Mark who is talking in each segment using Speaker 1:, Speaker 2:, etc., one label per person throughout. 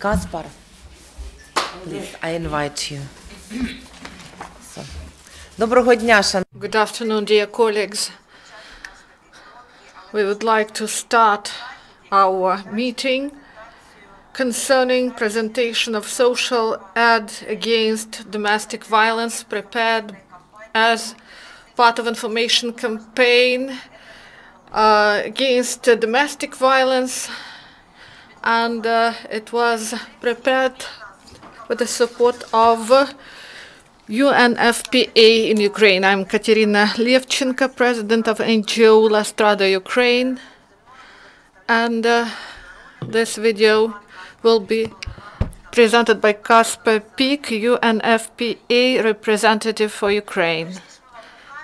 Speaker 1: Caspar, please, I invite you. Доброго дня,
Speaker 2: Good afternoon, dear colleagues. We would like to start our meeting concerning presentation of social ad against domestic violence prepared as part of information campaign against domestic violence, and it was prepared with the support of UNFPA in Ukraine. I'm Kateryna Levchenko, president of NGO Strada-Ukraine, and this video will be presented by Caspar, UNFPA representative for Ukraine.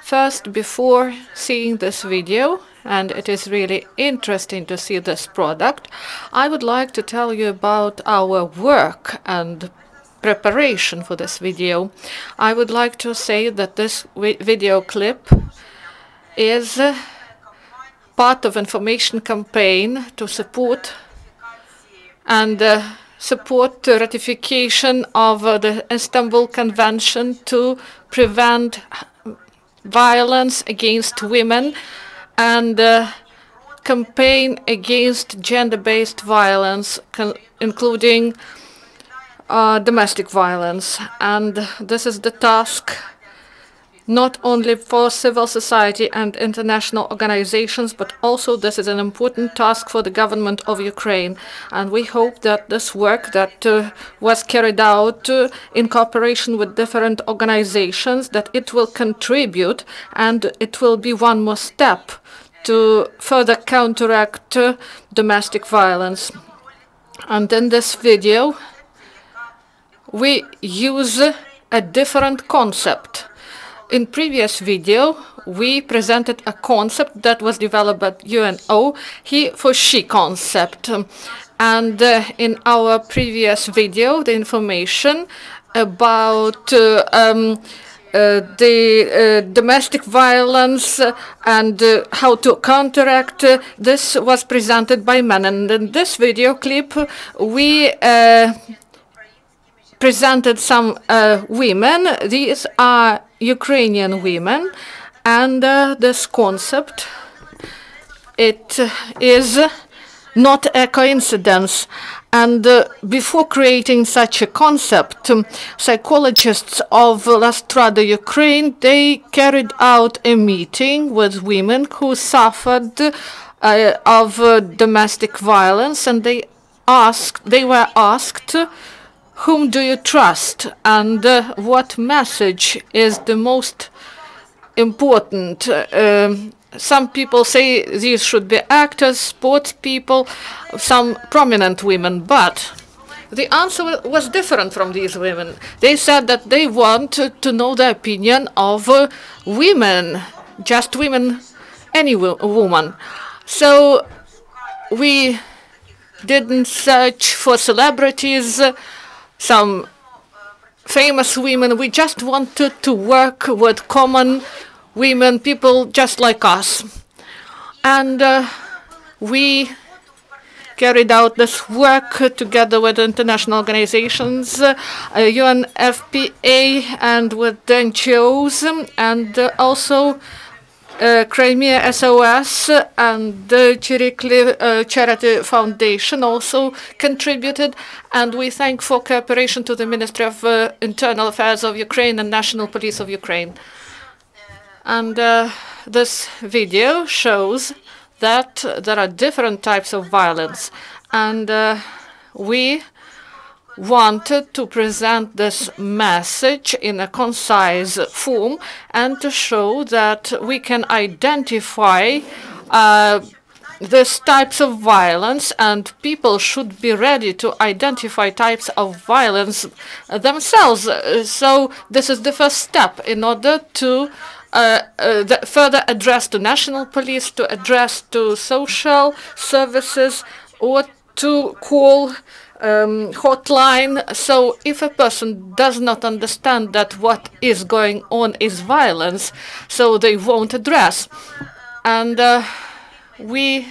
Speaker 2: First, before seeing this video, and it is really interesting to see this product, I would like to tell you about our work and preparation for this video. I would like to say that this video clip is part of information campaign to support support ratification of the Istanbul Convention to prevent violence against women and campaign against gender-based violence, including domestic violence. And this is the task not only for civil society and international organizations, but also this is an important task for the government of Ukraine. And we hope that this work that was carried out in cooperation with different organizations, that it will contribute and it will be one more step to further counteract domestic violence. And in this video, we use a different concept. In previous video, we presented a concept that was developed by UNO, he for she concept. And in our previous video, the information about the domestic violence and how to counteract this was presented by men. And in this video clip, we presented some women. These are Ukrainian women, and this concept, it is not a coincidence. And before creating such a concept, psychologists of Strada-Ukraine, they carried out a meeting with women who suffered of domestic violence, and they were asked, whom do you trust, and what message is the most important? Some people say these should be actors, sports people, some prominent women, but the answer was different from these women. They said that they want to know the opinion of women, just women, any woman. So we didn't search for celebrities, some famous women. We just wanted to work with common women, people just like us. And we carried out this work together with international organizations, UNFPA, and with the NGOs, and also Crimea SOS and the Charity Foundation also contributed, and we thank for cooperation to the Ministry of Internal Affairs of Ukraine and National Police of Ukraine. And this video shows that there are different types of violence, and we wanted to present this message in a concise form and to show that we can identify these types of violence, and people should be ready to identify types of violence themselves. So this is the first step in order to further address to national police, to address to social services, or to call hotline. So if a person does not understand that what is going on is violence, so they won't address. And we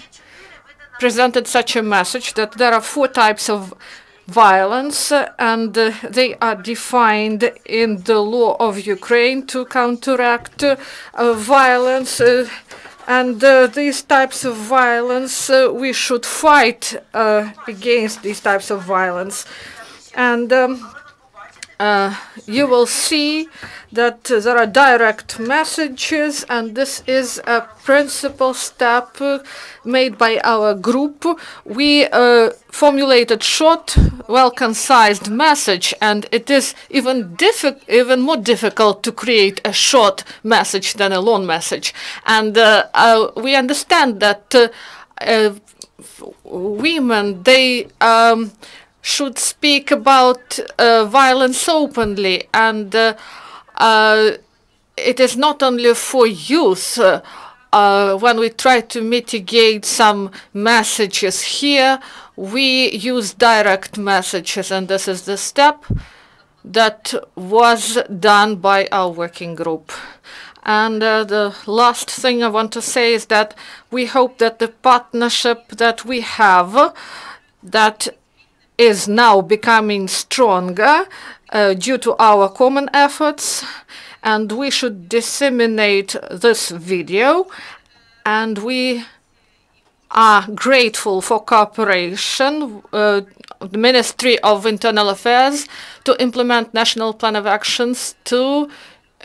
Speaker 2: presented such a message that there are 4 types of violence, and they are defined in the law of Ukraine to counteract violence. And these types of violence, we should fight against these types of violence. And you will see that there are direct messages, and this is a principal step made by our group. We formulated short, well-concised message, and it is even more difficult to create a short message than a long message. And we understand that women, they should speak about violence openly, and it is not only for youth. When we try to mitigate some messages here, we use direct messages, and this is the step that was done by our working group. And the last thing I want to say is that we hope that the partnership that we have, that is now becoming stronger due to our common efforts, and we should disseminate this video, and we are grateful for cooperation of the Ministry of Internal Affairs to implement National Plan of Actions to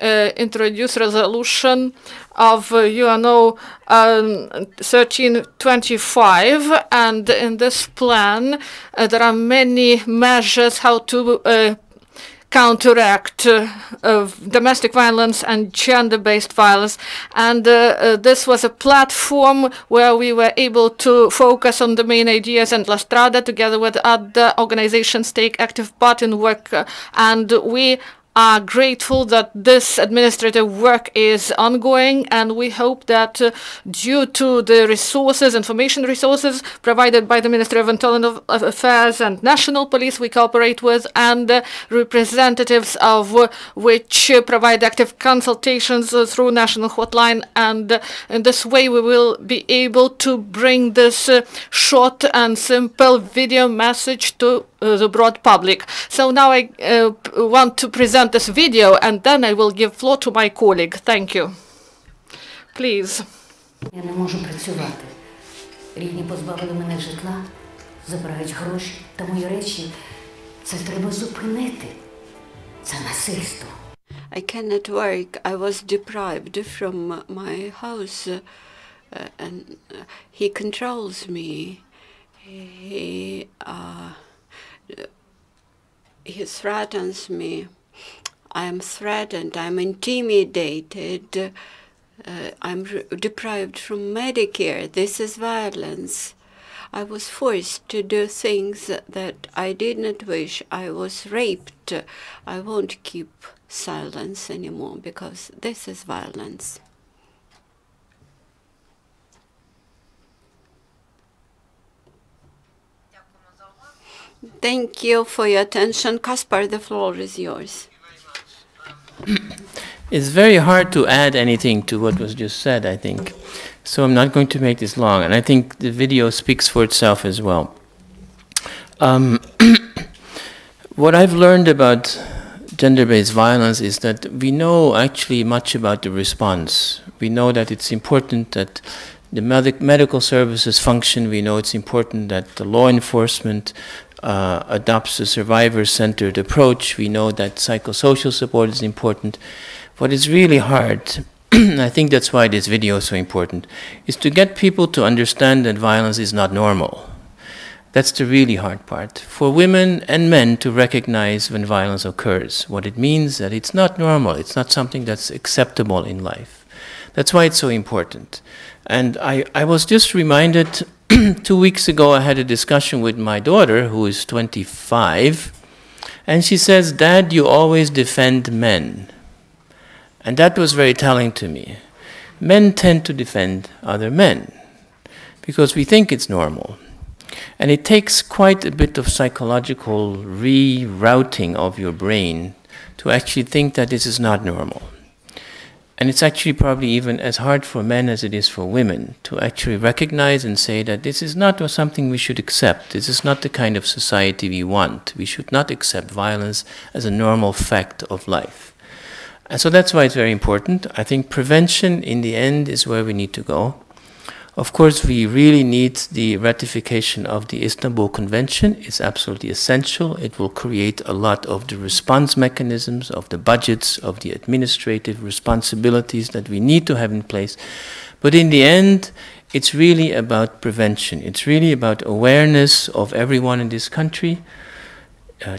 Speaker 2: introduce resolution of UNO 1325, and in this plan there are many measures how to counteract domestic violence and gender-based violence. And this was a platform where we were able to focus on the main ideas, and La Strada, together with other organizations, take active part in work. And we are grateful that this administrative work is ongoing, and we hope that due to the resources, information resources provided by the Ministry of Internal Affairs and National Police we cooperate with, and representatives of which provide active consultations through national hotline, and in this way we will be able to bring this short and simple video message to the broad public. So now I want to present this video, and then I will give floor to my colleague. Thank you. Please.
Speaker 3: Я не можу працювати. Рідні позбавили мене житла, забирають гроші та мої речі. Це треба зупинити. Це насильство.
Speaker 4: I cannot work. I was deprived from my house, and he controls me. He threatens me. I am threatened. I'm intimidated. I'm deprived from Medicare. This is violence. I was forced to do things that I did not wish. I was raped. I won't keep silence anymore because this is violence. Thank you for your attention. Caspar, the floor is yours.
Speaker 5: It's very hard to add anything to what was just said, I think. So I'm not going to make this long, and I think the video speaks for itself as well. What I've learned about gender-based violence is that we know actually much about the response. We know that it's important that the medical services function. We know it's important that the law enforcement adopts a survivor-centered approach. We know that psychosocial support is important. What is really hard, I think that's why this video is so important, is to get people to understand that violence is not normal. That's the really hard part. For women and men to recognize when violence occurs, what it means that it's not normal, it's not something that's acceptable in life. That's why it's so important. And I was just reminded 2 weeks ago I had a discussion with my daughter, who is 25, and she says, "Dad, you always defend men." And that was very telling to me. Men tend to defend other men because we think it's normal. And it takes quite a bit of psychological rerouting of your brain to actually think that this is not normal. And it's actually probably even as hard for men as it is for women to actually recognize and say that this is not something we should accept. This is not the kind of society we want. We should not accept violence as a normal fact of life. And so that's why it's very important. I think prevention in the end is where we need to go. Of course, we really need the ratification of the Istanbul Convention. It's absolutely essential. It will create a lot of the response mechanisms, of the budgets, of the administrative responsibilities that we need to have in place. But in the end, it's really about prevention. It's really about awareness of everyone in this country,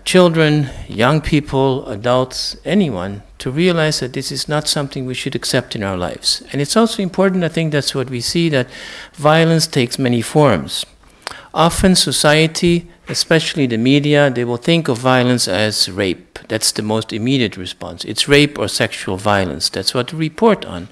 Speaker 5: children, young people, adults, anyone, to realize that this is not something we should accept in our lives. And it's also important, I think that's what we see, that violence takes many forms. Often society, especially the media, they will think of violence as rape. That's the most immediate response. It's rape or sexual violence. That's what they report on.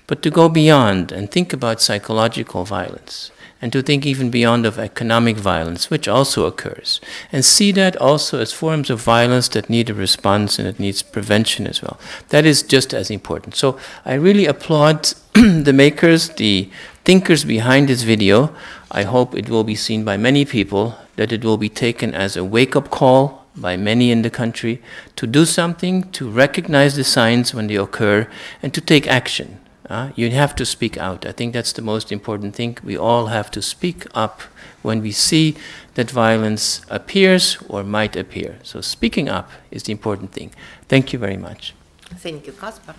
Speaker 5: But to go beyond and think about psychological violence, and to think even beyond of economic violence, which also occurs, and see that also as forms of violence that need a response and it needs prevention as well. That is just as important. So I really applaud the makers, the thinkers behind this video. I hope it will be seen by many people, that it will be taken as a wake-up call by many in the country to do something, to recognize the signs when they occur, and to take action. You have to speak out. I think that's the most important thing. We all have to speak up when we see that violence appears or might appear. So speaking up is the important thing. Thank you very much.
Speaker 1: Thank you, Caspar.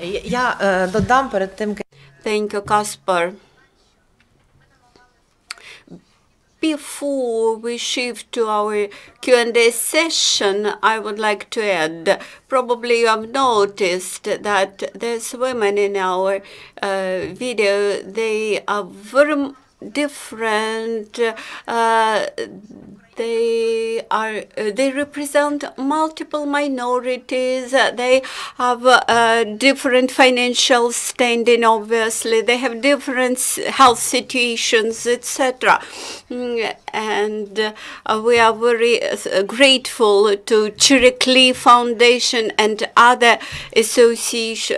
Speaker 1: Я додам перед тим.
Speaker 4: Thank you, Caspar. Before we shift to our Q&A session, I would like to add, probably you have noticed that there's women in our video, they are very different. They represent multiple minorities. They have different financial standing, obviously. They have different health situations, etc. And we are very grateful to Chirikli Foundation and other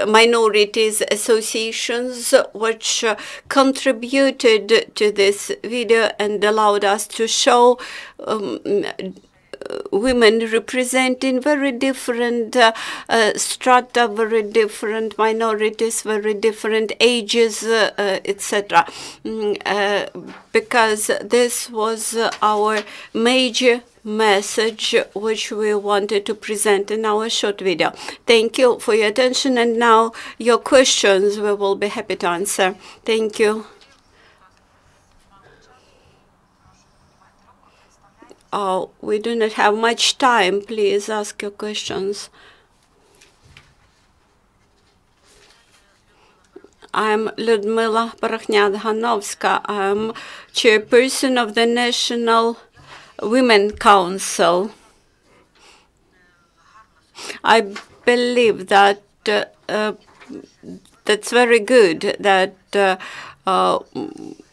Speaker 4: minorities associations which contributed to this video and allowed us to show women representing very different strata, very different minorities, very different ages, etc. Because this was our major message which we wanted to present in our short video. Thank you for your attention, and now your questions we will be happy to answer. Thank you. Oh, we do not have much time. Please ask your questions. I'm Ludmila Parakhnyad-Hanovska. I'm chairperson of the National Women Council. I believe that that's very good that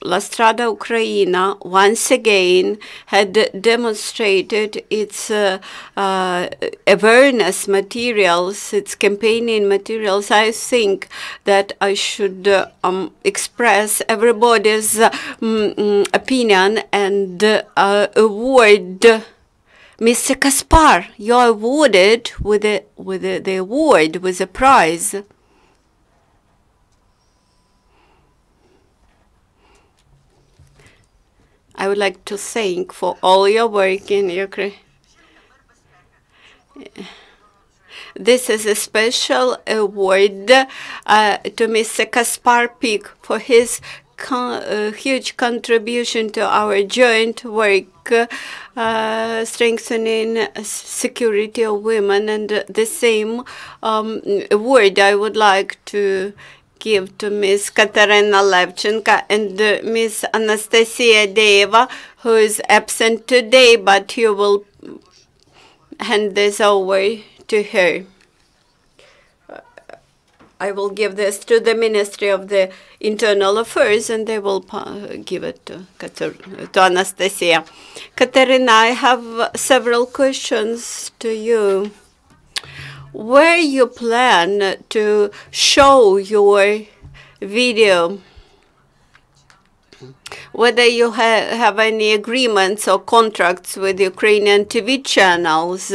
Speaker 4: La Strada-Ukraine once again had demonstrated its awareness materials, its campaigning materials. I think that I should express everybody's opinion and award Mr. Caspar. You're awarded with the award, with a prize. I would like to thank for all your work in Ukraine. This is a special award to Mr. Caspar Pik for his huge contribution to our joint work, strengthening security of women. And the same award I would like to give to Ms. Kateryna Levchenko and Ms. Anastasia Deva, who is absent today, but you will hand this over to her. I will give this to the Ministry of the Internal Affairs, and they will give it to Anastasia. Kateryna, I have several questions to you. where you plan to show your video, whether you have any agreements or contracts with Ukrainian TV channels.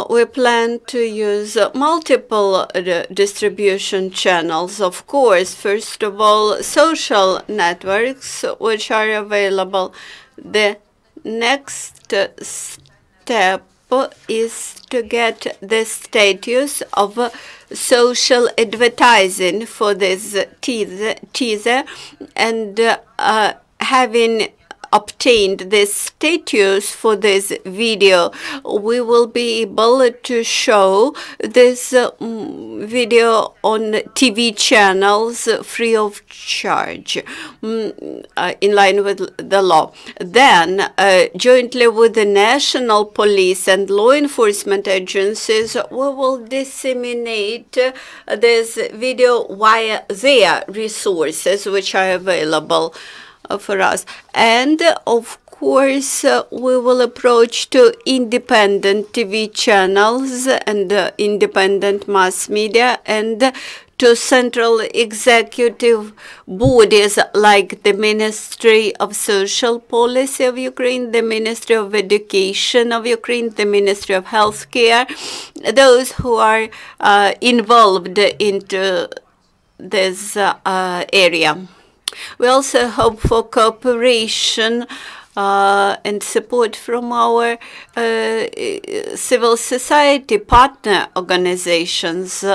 Speaker 4: We plan to use multiple distribution channels, of course. First of all, social networks, which are available. The next step is to get the status of social advertising for this teaser, and having obtained this status for this video, we will be able to show this video on TV channels free of charge, in line with the law. Then, jointly with the national police and law enforcement agencies, we will disseminate this video via their resources, which are available for us. And of course, we will approach to independent TV channels and independent mass media, and to central executive bodies like the Ministry of Social Policy of Ukraine, the Ministry of Education of Ukraine, the Ministry of Healthcare, those who are involved into this area. We also hope for cooperation and support from our civil society partner organizations.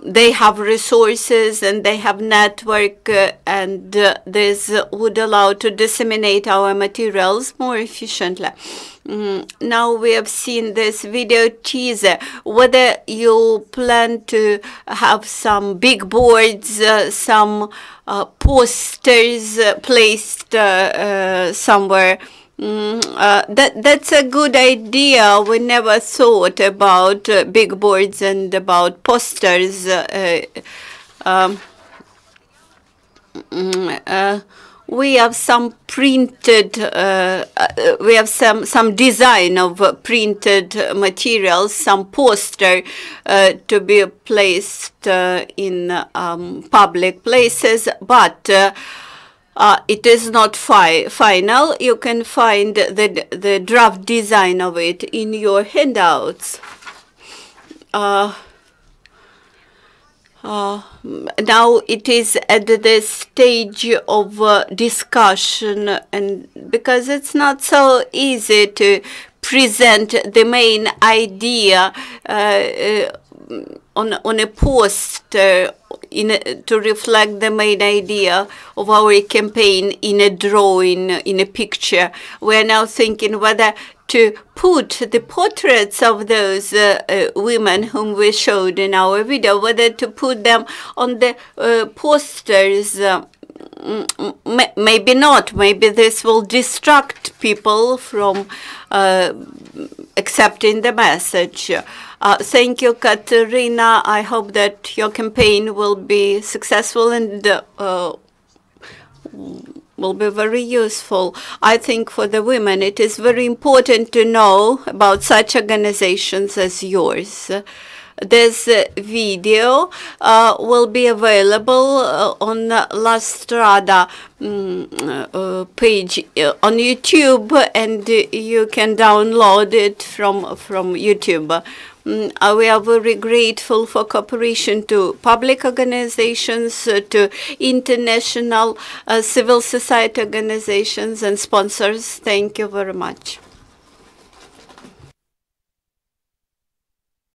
Speaker 4: They have resources and they have network, and this would allow to disseminate our materials more efficiently. Now we have seen this video teaser. Whether you plan to have some big boards, some posters placed somewhere, that's a good idea. We never thought about big boards and about posters. We have some printed, we have some design of printed materials, some poster to be placed in public places, but it is not final. You can find the draft design of it in your handouts. Now it is at the stage of discussion, and because it's not so easy to present the main idea on a poster to reflect the main idea of our campaign in a drawing, in a picture. We're now thinking whether to put the portraits of those women whom we showed in our video, whether to put them on the posters. Maybe not. Maybe this will distract people from accepting the message. Thank you, Kateryna. I hope that your campaign will be successful and will be very useful. I think for the women it is very important to know about such organizations as yours. This video will be available on La Strada page on YouTube, and you can download it from YouTube. We are very grateful for cooperation to public organizations, to international civil society organizations and sponsors. Thank you very much.